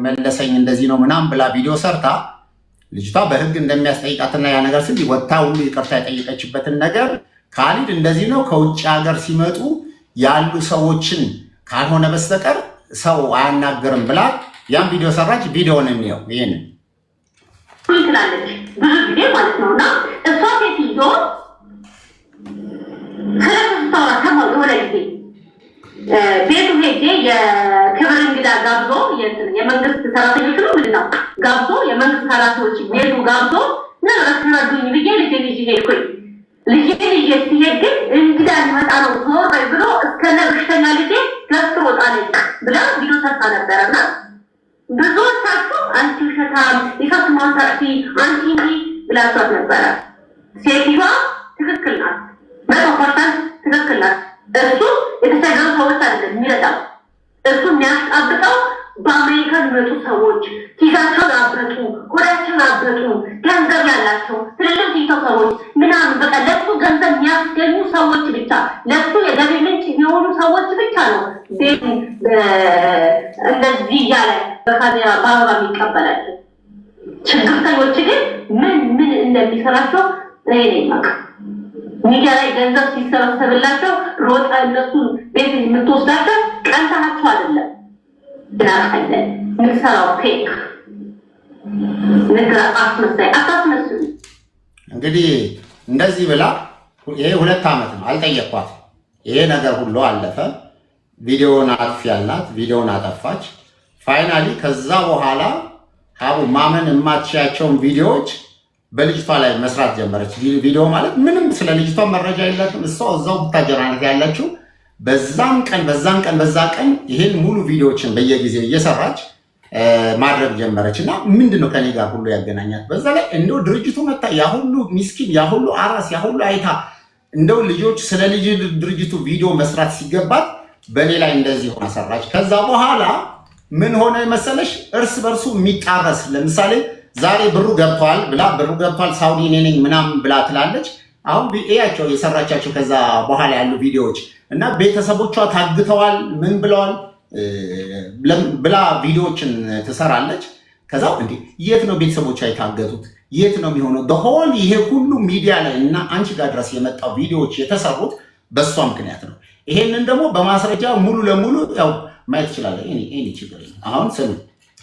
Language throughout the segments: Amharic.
መለሰኝ እንደዚህ ነው ምናምን ብላ ቪዲዮ ሰርታ ልጅቷ በህግ እንደሚያስጠይቃትና ያ ነገር ስል ወታ ሁሉ ይቅርታ የጠየቀችበትን ነገር ካሊድ እንደዚህ ነው ከውጭ ሀገር ሲመጡ ያሉ ሰዎችን ካልሆነ በስተቀር ሰው አያናገርም ብላ ያን ቪዲዮ ሰራች። ቪዲዮውን እንየው። ይሄንን ትላለች ብዙ ጊዜ ማለት ነውና እሷ ሴትዮ ስለተስተዋራ ከማው የሆነ ጊዜ ቤቱ ሄጄ የክብር እንግዳ ጋብዞ የመንግስት ሰራተኞች ነው ምንድን ነው ጋብዞ የመንግስት ሰራተኞች ቤቱ ጋብዞ ረዱኝ ብዬ ልጄን ይዤ ሄድኩኝ። ልጄን ይዤ ሲሄድ ግን እንግዳ ሊመጣ ነው ዞር ብሎ እስከነ በሽተኛ ልጄ ገፍት ወጣለች ብላ ቪዲዮ ሰርታ ነበረና ብዙዎቻችሁ አንቺ ውሸታም ይፈት ማንሳቲ አንቺ ብላችኋት ነበረ። ሴትዮዋ ትክክል ናት፣ 100% ትክክል ናት። እሱ የተቸገሩ ሰዎች አይደለም የሚረዳው፣ እሱ የሚያስጣብቀው በአሜሪካ የሚመጡ ሰዎች ኪሳቸውን አበጡ፣ ሆዳቸውን አበጡ፣ ገንዘብ ያላቸው ትልልቅ ቲክቶክ ሰዎች ምናምን በቃ ለሱ ገንዘብ የሚያስገኙ ሰዎች ብቻ፣ ለሱ የገቢ ምንጭ የሆኑ ሰዎች ብቻ ነው ቤት እንደዚህ እያለ በካሜራ በአበባ የሚቀበላቸው። ችግርተኞች ግን ምን እንደሚሰራቸው እኔ ማቅ ሚዲያ ላይ ገንዘብ ሲሰበሰብላቸው ሮጣ እነሱን ቤት የምትወስዳቸው ቀንታቸው አይደለም ብናቀለን ምንሰራው ፌክ ነገር አታስመስሉ። እንግዲህ እንደዚህ ብላ ይሄ 2 ዓመት ነው አልጠየኳት። ይሄ ነገር ሁሉ አለፈ። ቪዲዮውን አጥፊ ያላት ቪዲዮውን አጠፋች። ፋይናሊ ከዛ በኋላ ሀቡ ማመን የማትችያቸውን ቪዲዮዎች በልጅቷ ላይ መስራት ጀመረች። ቪዲዮ ማለት ምንም ስለ ልጅቷ መረጃ የላትም። እሷ እዛው ብታጀራነት ያለችው በዛን ቀን ይሄን ሙሉ ቪዲዮዎችን በየጊዜው እየሰራች ማድረግ ጀመረች። እና ምንድነው ከኔ ጋር ሁሉ ያገናኛት? በዛ ላይ እንደው ድርጅቱ መጣ ያ ሁሉ ሚስኪን ያ ሁሉ አራስ ያ ሁሉ አይታ እንደው ልጆች ስለ ልጅ ድርጅቱ ቪዲዮ መስራት ሲገባት በኔ ላይ እንደዚህ ሆነ ሰራች። ከዛ በኋላ ምን ሆነ መሰለሽ? እርስ በርሱ የሚጣረስ ለምሳሌ ዛሬ ብሩ ገብቷል ብላ ብሩ ገብቷል ሳውዲ እኔ ነኝ ምናምን ብላ ትላለች። አሁን ቢኤያቸው የሰራቻቸው ከዛ በኋላ ያሉ ቪዲዮዎች እና ቤተሰቦቿ ታግተዋል ምን ብለዋል ብላ ቪዲዮዎችን ትሰራለች። ከዛው እንዴ የት ነው ቤተሰቦቿ የታገቱት? የት ነው የሚሆነው? በሆል ይሄ ሁሉ ሚዲያ ላይ እና አንቺ ጋር ድረስ የመጣው ቪዲዮዎች የተሰሩት በሷ ምክንያት ነው። ይሄንን ደግሞ በማስረጃ ሙሉ ለሙሉ ያው ማየት ይችላል። እኔ ችግር አሁን ስሙ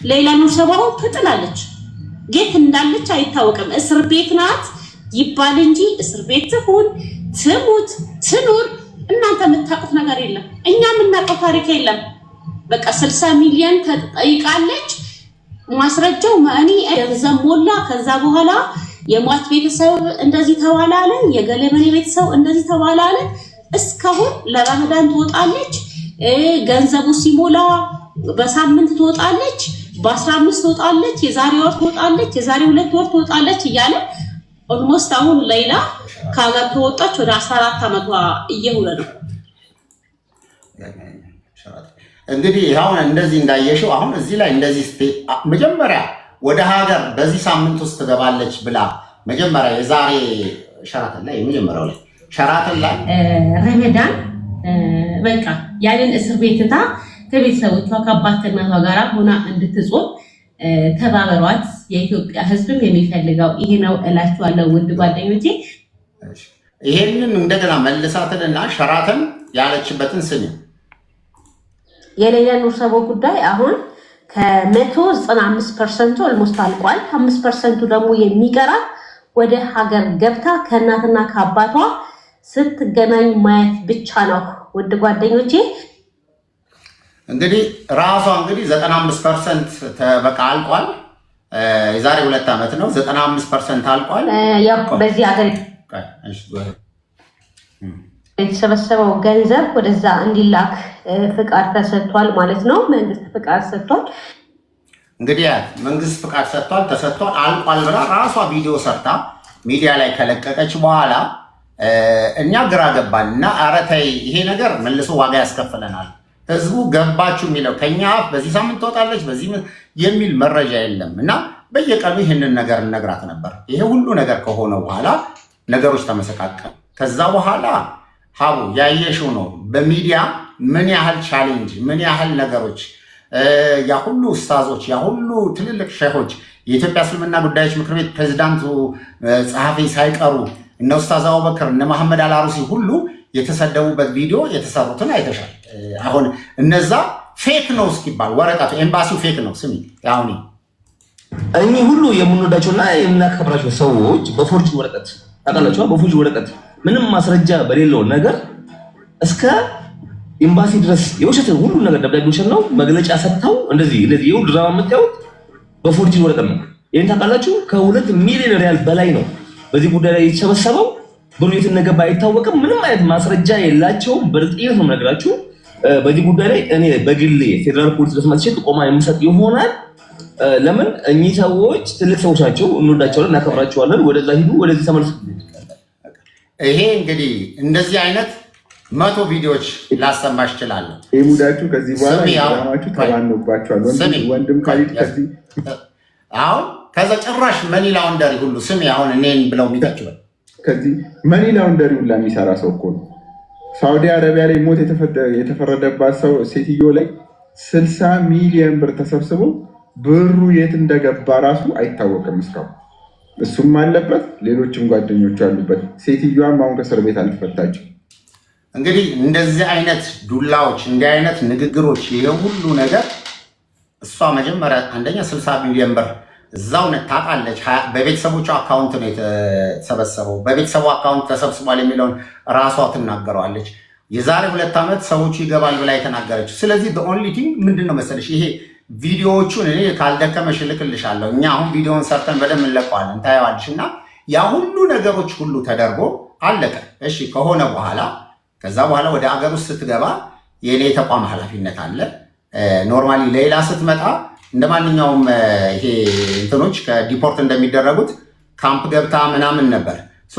ሌላ ነው ሰባው ትጥላለች። ጌት እንዳለች አይታወቅም። እስር ቤት ናት ይባል እንጂ እስር ቤት ትሁን ትሙት ትኑር እናንተ የምታውቁት ነገር የለም። እኛ የምናውቀው ታሪክ የለም። በቃ 60 ሚሊዮን ተጠይቃለች። ማስረጃው ማኒ ገንዘብ ሞላ። ከዛ በኋላ የሟች ቤተሰብ እንደዚህ ተባለ አለ፣ የገለመኔ ቤተሰብ እንደዚህ ተባለ አለ። እስካሁን ለረመዳን ትወጣለች። ገንዘቡ ሲሞላ በሳምንት ትወጣለች፣ በ15 ትወጣለች፣ የዛሬ ወር ትወጣለች፣ የዛሬ 2 ወር ትወጣለች እያለ ኦልሞስት አሁን ሌላ ከሀገር ከወጣች ወደ 14 ዓመቷ እየሆነ ነው። እንግዲህ አሁን እንደዚህ እንዳየሽው አሁን እዚህ ላይ እንደዚህ መጀመሪያ ወደ ሀገር በዚህ ሳምንት ውስጥ ትገባለች ብላ መጀመሪያ የዛሬ ሸራተን ላይ የመጀመሪያው ላይ ሸራተን ላይ ረመዳን በቃ ያንን እስር ቤትታ ከቤተሰቦቿ ከአባት ከእናቷ ጋር ሆና እንድትጾም ተባበሯት። የኢትዮጵያ ሕዝብም የሚፈልገው ይሄ ነው እላችኋለሁ ውድ ጓደኞቼ። ይሄንን እንደገና መልሳትንና ሸራተን ያለችበትን ስሚ። የሌላ ኑር ሰቦ ጉዳይ አሁን ከ195% ኦልሞስት አልቋል። 5% ደግሞ የሚቀራት ወደ ሀገር ገብታ ከእናትና ከአባቷ ስትገናኝ ማየት ብቻ ነው ውድ ጓደኞቼ። እንግዲህ ራሷ እንግዲህ 95% በቃ አልቋል። የዛሬ 2 ዓመት ነው 95% አልቋል። ያው በዚህ ሀገር የተሰበሰበው ገንዘብ ወደዛ እንዲላክ ፍቃድ ተሰጥቷል ማለት ነው። መንግስት ፍቃድ ሰጥቷል። እንግዲህ መንግስት ፍቃድ ሰጥቷል ተሰጥቷል አልቋል ብላ ራሷ ቪዲዮ ሰርታ ሚዲያ ላይ ከለቀቀች በኋላ እኛ ግራ ገባን እና ኧረ ተይ ይሄ ነገር መልሶ ዋጋ ያስከፍለናል። ህዝቡ ገባችሁ የሚለው ከኛ በዚህ ሳምንት ትወጣለች በዚህ የሚል መረጃ የለም እና በየቀኑ ይህንን ነገር እነግራት ነበር። ይሄ ሁሉ ነገር ከሆነ በኋላ ነገሮች ተመሰቃቀሉ። ከዛ በኋላ ሀቡ ያየሽው ነው በሚዲያ ምን ያህል ቻሌንጅ ምን ያህል ነገሮች ያ ሁሉ ኡስታዞች፣ ያ ሁሉ ትልልቅ ሼሆች፣ የኢትዮጵያ እስልምና ጉዳዮች ምክር ቤት ፕሬዚዳንቱ ጸሐፊ ሳይቀሩ እነ ኡስታዝ አቡበክር እነ መሐመድ አልአሩሲ ሁሉ የተሰደቡበት ቪዲዮ የተሰሩትን አይተሻል። አሁን እነዛ ፌክ ነው እስኪባል ወረቀቱ ኤምባሲው ፌክ ነው። ስሚ አሁን እኚህ ሁሉ የምንወዳቸውና የምናከብራቸው ሰዎች በፎርጅ ወረቀት ታውቃላችሁ፣ በፎርጅ ወረቀት ምንም ማስረጃ በሌለው ነገር እስከ ኤምባሲ ድረስ የውሸት ሁሉ ነገር ደብዳቤዎችን ነው መግለጫ ሰጥተው እንደዚህ ይኸው ድራማ የምታዩት በፎርጅ ወረቀት ነው። ይሄን ታውቃላችሁ። ከ2 ሚሊዮን ሪያል በላይ ነው በዚህ ጉዳይ ላይ የተሰበሰበው። ብሩ የት እንደገባ አይታወቅም። ምንም አይነት ማስረጃ የላቸውም። በርግጥ ነው ነገራችሁ። በዚህ ጉዳይ ላይ እኔ በግሌ ፌደራል ፖሊስ ድረስ መጥቼ ጥቆማ የምሰጥ ይሆናል። ለምን እኚህ ሰዎች ትልቅ ሰዎች ናቸው፣ እንወዳቸዋለን፣ እናከብራቸዋለን። ወደዛ ሂዱ፣ ወደዚህ ተመልሱ። ይሄ እንግዲህ እንደዚህ አይነት 100 ቪዲዮዎች ላሰማሽ እችላለሁ። ሙዳችሁ ከዚህ በኋላ ያማችሁ ተባንባችኋል። ወንድም ካሊድ ከዚህ አሁን ከዛ ጭራሽ መኒ ላውንደሪ ሁሉ ስሚ አሁን እኔን ብለው የሚተችበል ከዚህ መኒ ላውንደሪ ሁላ የሚሰራ ሰው እኮ ነው። ሳውዲ አረቢያ ላይ ሞት የተፈረደባት ሰው ሴትዮ ላይ 60 ሚሊዮን ብር ተሰብስቦ ብሩ የት እንደገባ ራሱ አይታወቅም እስካሁን። እሱም አለበት፣ ሌሎችም ጓደኞቹ አሉበት። ሴትዮዋም አሁን ከእስር ቤት አልተፈታችም። እንግዲህ እንደዚህ አይነት ዱላዎች፣ እንዲህ አይነት ንግግሮች፣ ይሄ ሁሉ ነገር እሷ መጀመሪያ አንደኛ 60 ሚሊዮን ብር እዛው ታውቃለች። በቤተሰቦቿ አካውንት ነው የተሰበሰበው። በቤተሰቡ አካውንት ተሰብስቧል የሚለውን ራሷ ትናገረዋለች። የዛሬ 2 ዓመት ሰዎቹ ይገባል ብላ የተናገረችው። ስለዚህ ኦንሊ ቲንግ ምንድን ነው መሰለሽ፣ ይሄ ቪዲዮዎቹን እኔ ካልደከመሽ እልክልሻለሁ። እኛ አሁን ቪዲዮውን ሰርተን በደንብ እንለቀዋለን፣ ታየዋለሽ። እና ያ ሁሉ ነገሮች ሁሉ ተደርጎ አለቀ። እሺ ከሆነ በኋላ ከዛ በኋላ ወደ አገር ውስጥ ስትገባ የኔ ተቋም ኃላፊነት አለ። ኖርማሊ ሌላ ስትመጣ እንደ ማንኛውም ይሄ እንትኖች ከዲፖርት እንደሚደረጉት ካምፕ ገብታ ምናምን ነበር።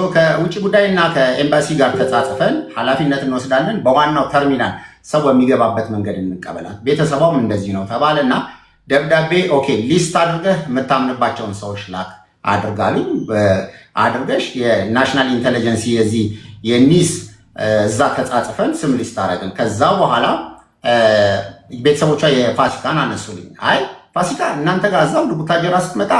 ከውጭ ጉዳይና ከኤምባሲ ጋር ተጻጽፈን ኃላፊነት እንወስዳለን። በዋናው ተርሚናል ሰው በሚገባበት መንገድ እንቀበላት። ቤተሰቧም እንደዚህ ነው ተባለና ደብዳቤ ኦኬ ሊስት አድርገህ የምታምንባቸውን ሰዎች ላክ አድርጋልኝ። አድርገሽ የናሽናል ኢንቴሊጀንስ የዚህ የኒስ እዛ ተጻጽፈን ስም ሊስት አደረግን። ከዛ በኋላ ቤተሰቦቿ የፋሲካን አነሱልኝ። አይ ፋሲካ እናንተ ጋር እዛው ቡታጀራ ስትመጣ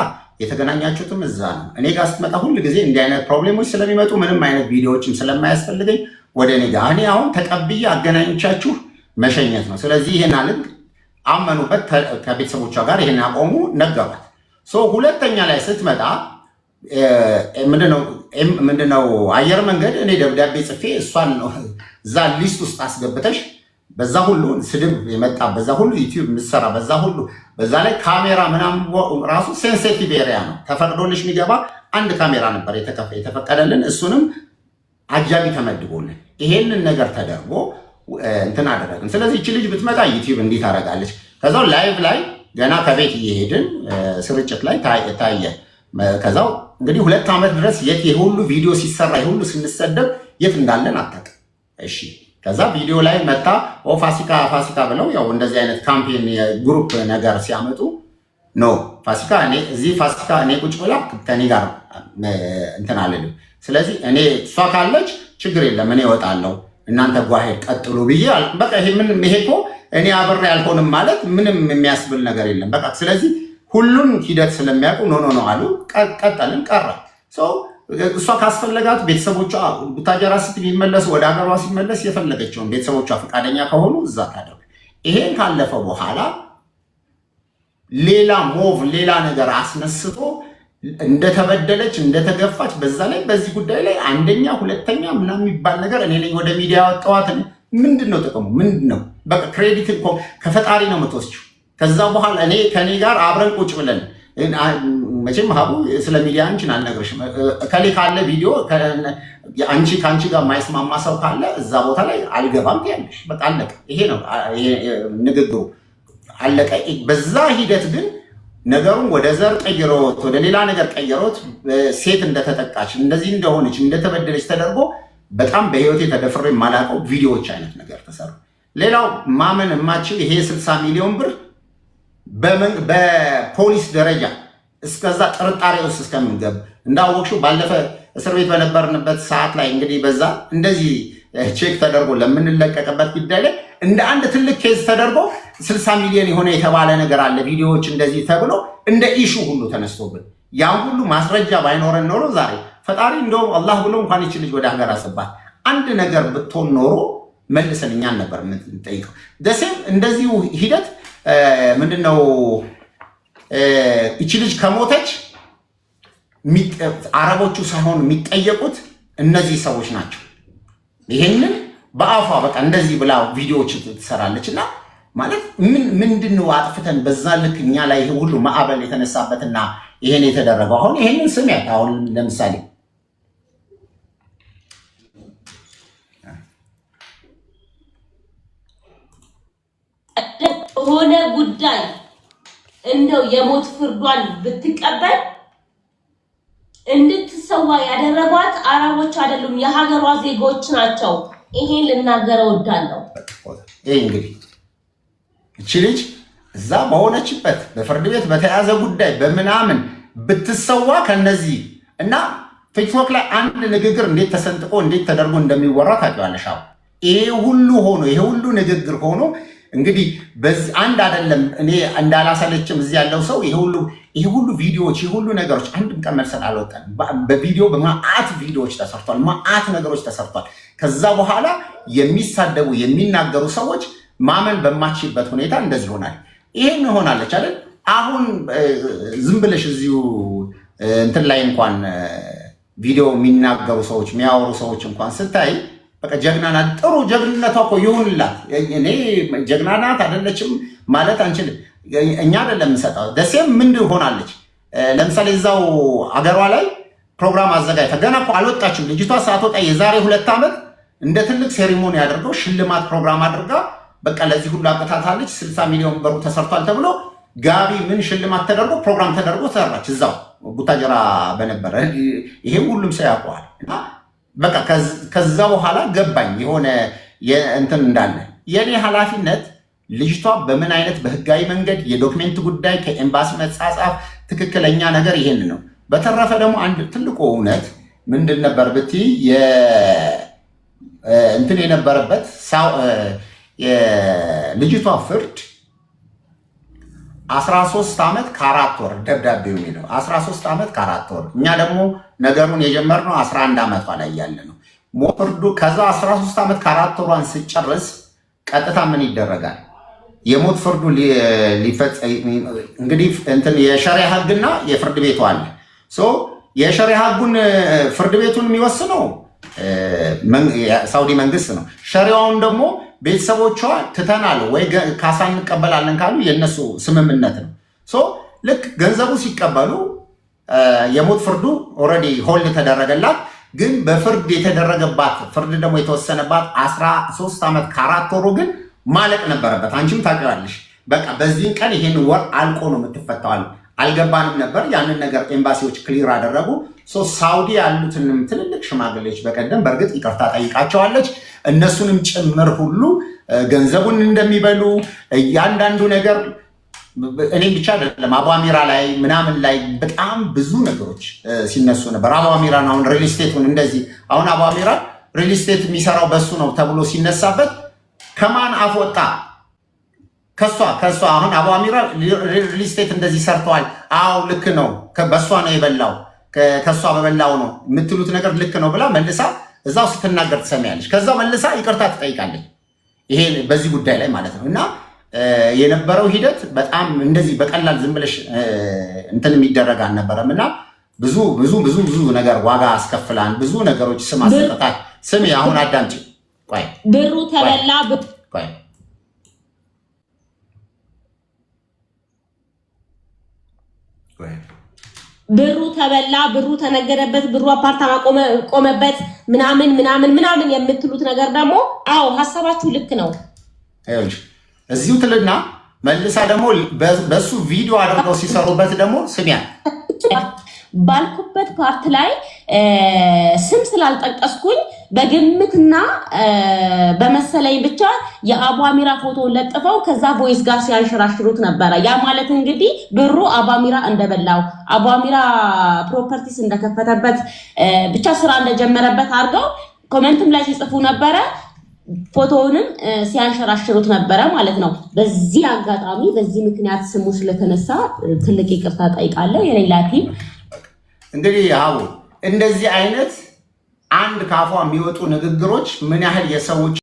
የተገናኛችሁትም እዛ ነው። እኔ ጋር ስትመጣ ሁል ጊዜ እንዲህ አይነት ፕሮብሌሞች ስለሚመጡ ምንም አይነት ቪዲዮዎችም ስለማያስፈልገኝ ወደ እኔ ጋር እኔ አሁን ተቀብዬ አገናኞቻችሁ መሸኘት ነው። ስለዚህ ይሄን አልክ አመኑበት። ከቤተሰቦቿ ጋር ይሄን አቆሙ፣ ነገሯት። ሁለተኛ ላይ ስትመጣ ምንድነው አየር መንገድ እኔ ደብዳቤ ጽፌ እሷን እዛ ሊስት ውስጥ አስገብተሽ በዛ ሁሉ ስድብ የመጣ በዛ ሁሉ ዩቲዩብ የምትሰራ በዛ ሁሉ በዛ ላይ ካሜራ ምናምን ራሱ ሴንሲቲቭ ኤሪያ ነው። ተፈቅዶልሽ የሚገባ አንድ ካሜራ ነበር የተፈቀደልን፣ እሱንም አጃቢ ተመድቦልን ይሄንን ነገር ተደርጎ እንትን አደረግን። ስለዚህ እቺ ልጅ ብትመጣ ዩቲዩብ እንዲህ ታደርጋለች። ከዛው ላይቭ ላይ ገና ከቤት እየሄድን ስርጭት ላይ ታየ። ከዛው እንግዲህ 2 ዓመት ድረስ የት የሁሉ ቪዲዮ ሲሰራ የሁሉ ስንሰደብ የት እንዳለን አታውቅም። እሺ ከዛ ቪዲዮ ላይ መጣ ፋሲካ ብለው ያው እንደዚህ አይነት ካምፔን የግሩፕ ነገር ሲያመጡ ኖ ፋሲካ እኔ ቁጭ ብላ ከኔ ጋር እንትን አለልኝ። ስለዚህ እኔ እሷ ካለች ችግር የለም እኔ እወጣለሁ፣ እናንተ ጓሄድ ቀጥሉ ብዬ በቃ ይሄ እኮ እኔ አብሬ አልሆንም ማለት ምንም የሚያስብል ነገር የለም። በቃ ስለዚህ ሁሉን ሂደት ስለሚያውቁ ኖ አሉ። ቀጠልን ቀረ። እሷ ካስፈለጋት ቤተሰቦቿ ቡታጀራ ስትመለሱ ወደ ሀገሯ ሲመለስ የፈለገችውን ቤተሰቦቿ ፈቃደኛ ከሆኑ እዛ ታደርግ። ይሄን ካለፈ በኋላ ሌላ ሌላ ነገር አስነስቶ እንደተበደለች እንደተገፋች በዛ ላይ በዚህ ጉዳይ ላይ አንደኛ ሁለተኛ ምናምን የሚባል ነገር እኔ ነኝ ወደ ሚዲያ ያወጣኋት። ምንድን ነው ጥቅሙ? ምንድን ነው? በቃ ክሬዲት እኮ ከፈጣሪ ነው የምትወስጂው። ከዛ በኋላ ከኔ ጋር አብረን ቁጭ ብለን መቼም ሀቡ ስለ ሚዲያ አንቺን አልነግርሽም። ከሌ ካለ ቪዲዮ ከአንቺ ጋር የማይስማማ ሰው ካለ እዛ ቦታ ላይ አልገባም ያለሽ። በቃ አለቀ። ይሄ ነው ንግግሩ፣ አለቀ። በዛ ሂደት ግን ነገሩን ወደ ዘር ቀይሮት ወደ ሌላ ነገር ቀይሮት ሴት እንደተጠቃች እንደዚህ እንደሆነች እንደተበደለች ተደርጎ በጣም በህይወቴ ተደፍሬ የማላውቀው ቪዲዮዎች አይነት ነገር ተሰሩ። ሌላው ማመን የማችል ይሄ 60 ሚሊዮን ብር በፖሊስ ደረጃ እስከዛ ጥርጣሬ ውስጥ እስከምንገብ እንዳወቅሽው ባለፈ እስር ቤት በነበርንበት ሰዓት ላይ እንግዲህ በዛ እንደዚህ ቼክ ተደርጎ ለምንለቀቅበት ጉዳይ ላይ እንደ አንድ ትልቅ ኬዝ ተደርጎ 60 ሚሊዮን የሆነ የተባለ ነገር አለ ቪዲዮዎች እንደዚህ ተብሎ እንደ ኢሹ ሁሉ ተነስቶብን ያን ሁሉ ማስረጃ ባይኖረን ኖሮ ዛሬ ፈጣሪ እንደው አላህ ብሎ እንኳን ይችል ልጅ ወደ ሀገር አስባት አንድ ነገር ብትሆን ኖሮ መልሰን እኛን ነበር የምንጠይቀው። ደሴም እንደዚሁ ሂደት ምንድነው እቺ ልጅ ከሞተች አረቦቹ ሳይሆን የሚጠየቁት እነዚህ ሰዎች ናቸው። ይሄንን በአፏ በቃ እንደዚህ ብላ ቪዲዮዎች ትሰራለችና ማለት ምንድነው አጥፍተን በዛ ልክ እኛ ላይ ይሄ ሁሉ ማዕበል የተነሳበትና ይሄን የተደረገው አሁን ይሄንን ስም ያጣ አሁን ለምሳሌ ሆነ ጉዳይ እንደው የሞት ፍርዷን ብትቀበል እንድትሰዋ ያደረጓት አረቦች አይደሉም የሀገሯ ዜጎች ናቸው። ይሄን ልናገረው ወዳለሁ። ይሄ እንግዲህ እቺ ልጅ እዛ በሆነችበት በፍርድ ቤት በተያዘ ጉዳይ በምናምን ብትሰዋ ከነዚህ እና ቲክቶክ ላይ አንድ ንግግር እንዴት ተሰንጥቆ እንዴት ተደርጎ እንደሚወራ ታውቂዋለሽ። ይሄ ሁሉ ሆኖ ይሄ ሁሉ ንግግር ሆኖ እንግዲህ በዚህ አንድ አይደለም እኔ እንዳላሰለችም እዚህ ያለው ሰው ይሄ ሁሉ ቪዲዮዎች ይሄ ሁሉ ነገሮች አንድም ቀን መልሰን አልወጣን። በቪዲዮ በማአት ቪዲዮዎች ተሰርቷል፣ ማአት ነገሮች ተሰርቷል። ከዛ በኋላ የሚሳደቡ የሚናገሩ ሰዎች ማመን በማችበት ሁኔታ እንደዚህ ሆናል። ይሄን ሆናለች አይደል? አሁን ዝም ብለሽ እዚሁ እንትን ላይ እንኳን ቪዲዮ የሚናገሩ ሰዎች የሚያወሩ ሰዎች እንኳን ስታይ በቃ ጀግና ናት። ጥሩ ጀግንነቷ እኮ ይሁንላት። እኔ ጀግና ናት አይደለችም ማለት አንችልም። እኛ አይደለም የምንሰጠው። ደሴም ምን ሆናለች? ለምሳሌ እዛው አገሯ ላይ ፕሮግራም አዘጋጅታ ገና እኮ አልወጣችም ልጅቷ። ሳትወጣ የዛሬ 2 ዓመት እንደ ትልቅ ሴሪሞኒ አድርገው ሽልማት ፕሮግራም አድርጋ በቃ ለዚህ ሁሉ አቀታታለች። 60 ሚሊዮን ብር ተሰርቷል ተብሎ ጋቢ ምን ሽልማት ተደርጎ ፕሮግራም ተደርጎ ሰራች እዛው ቡታጀራ በነበረ። ይሄም ሁሉም ሰው ያውቀዋል። እና በቃ ከዛ በኋላ ገባኝ የሆነ እንትን እንዳለ የኔ ኃላፊነት ልጅቷ በምን አይነት በህጋዊ መንገድ የዶክሜንት ጉዳይ ከኤምባሲ መጻጻፍ ትክክለኛ ነገር ይሄን ነው። በተረፈ ደግሞ አንድ ትልቁ እውነት ምንድን ነበር ብትይ እንትን የነበረበት የልጅቷ ፍርድ 13 ዓመት ከ4 ወር ደብዳቤው ነው። 13 ዓመት ከ4 ወር። እኛ ደግሞ ነገሩን የጀመርነው 11 ዓመቷ ላይ ያለ ነው ፍርዱ። ከዛ 13 ዓመት ከ4 ወሯን ስጨርስ ቀጥታ ምን ይደረጋል? የሞት ፍርዱ እንግዲህ እንትን የሸሪዓ ህግና የፍርድ ቤቱ አለ። የሸሪዓ ህጉን ፍርድ ቤቱን የሚወስነው ሳውዲ መንግስት ነው። ሸሪዓውን ደግሞ ቤተሰቦቿ ትተናል ወይ ካሳ እንቀበላለን ካሉ የነሱ ስምምነት ነው። ልክ ገንዘቡ ሲቀበሉ የሞት ፍርዱ ኦልሬዲ ሆልድ ተደረገላት። ግን በፍርድ የተደረገባት ፍርድ ደግሞ የተወሰነባት 13 ዓመት ከ4 ወሩ ግን ማለቅ ነበረበት። አንቺም ታውቂዋለሽ። በቃ በዚህን ቀን ይሄን ወር አልቆ ነው የምትፈታው። አልገባንም ነበር። ያንን ነገር ኤምባሲዎች ክሊር አደረጉ። ሳውዲ ያሉትንም ትልልቅ ሽማግሌዎች በቀደም በእርግጥ ይቅርታ ጠይቃቸዋለች። እነሱንም ጭምር ሁሉ ገንዘቡን እንደሚበሉ እያንዳንዱ ነገር እኔም ብቻ አይደለም አቧሚራ ላይ ምናምን ላይ በጣም ብዙ ነገሮች ሲነሱ ነበር። አቧሚራን አሁን ሪል ስቴቱን እንደዚህ አሁን አቧሚራ ሪል ስቴት የሚሰራው በሱ ነው ተብሎ ሲነሳበት ከማን አፍ ወጣ? ከሷ አሁን አቧሚራ ሪል ስቴት እንደዚህ ሰርተዋል። አዎ ልክ ነው፣ በሷ ነው የበላው፣ ከሷ በበላው ነው የምትሉት ነገር ልክ ነው ብላ መልሳ እዛው ስትናገር ትሰሚያለች። ከዛው መልሳ ይቅርታ ትጠይቃለች። ይሄ በዚህ ጉዳይ ላይ ማለት ነው። እና የነበረው ሂደት በጣም እንደዚህ በቀላል ዝም ብለሽ እንትን የሚደረግ አልነበረም። እና ብዙ ብዙ ብዙ ብዙ ነገር ዋጋ አስከፍላን ብዙ ነገሮች ስም አሰጣጣት። ስሚ አሁን አዳምጪ። ቆይ ብሩ ተበላ። ቆይ ብሩ ተበላ፣ ብሩ ተነገረበት፣ ብሩ አፓርታማ ቆመበት ምናምን ምናምን ምናምን የምትሉት ነገር ደግሞ አዎ ሀሳባችሁ ልክ ነው። እዚሁ ትልና መልሳ ደግሞ በሱ ቪዲዮ አድርገው ሲሰሩበት ደግሞ ስሚያ ባልኩበት ፓርት ላይ ስም ስላልጠቀስኩኝ በግምትና በመሰለኝ ብቻ የአቧሚራ ፎቶ ለጥፈው ከዛ ቮይስ ጋር ሲያንሸራሽሩት ነበረ። ያ ማለት እንግዲህ ብሩ አቧሚራ እንደበላው አቧሚራ ፕሮፐርቲስ እንደከፈተበት ብቻ ስራ እንደጀመረበት አድርገው ኮሜንትም ላይ ሲጽፉ ነበረ። ፎቶውንም ሲያንሸራሽሩት ነበረ ማለት ነው። በዚህ አጋጣሚ በዚህ ምክንያት ስሙ ስለተነሳ ትልቅ ይቅርታ ጠይቃለሁ። የሌላ ቲም እንግዲህ አቡ እንደዚህ አይነት አንድ ካፏ የሚወጡ ንግግሮች ምን ያህል የሰዎች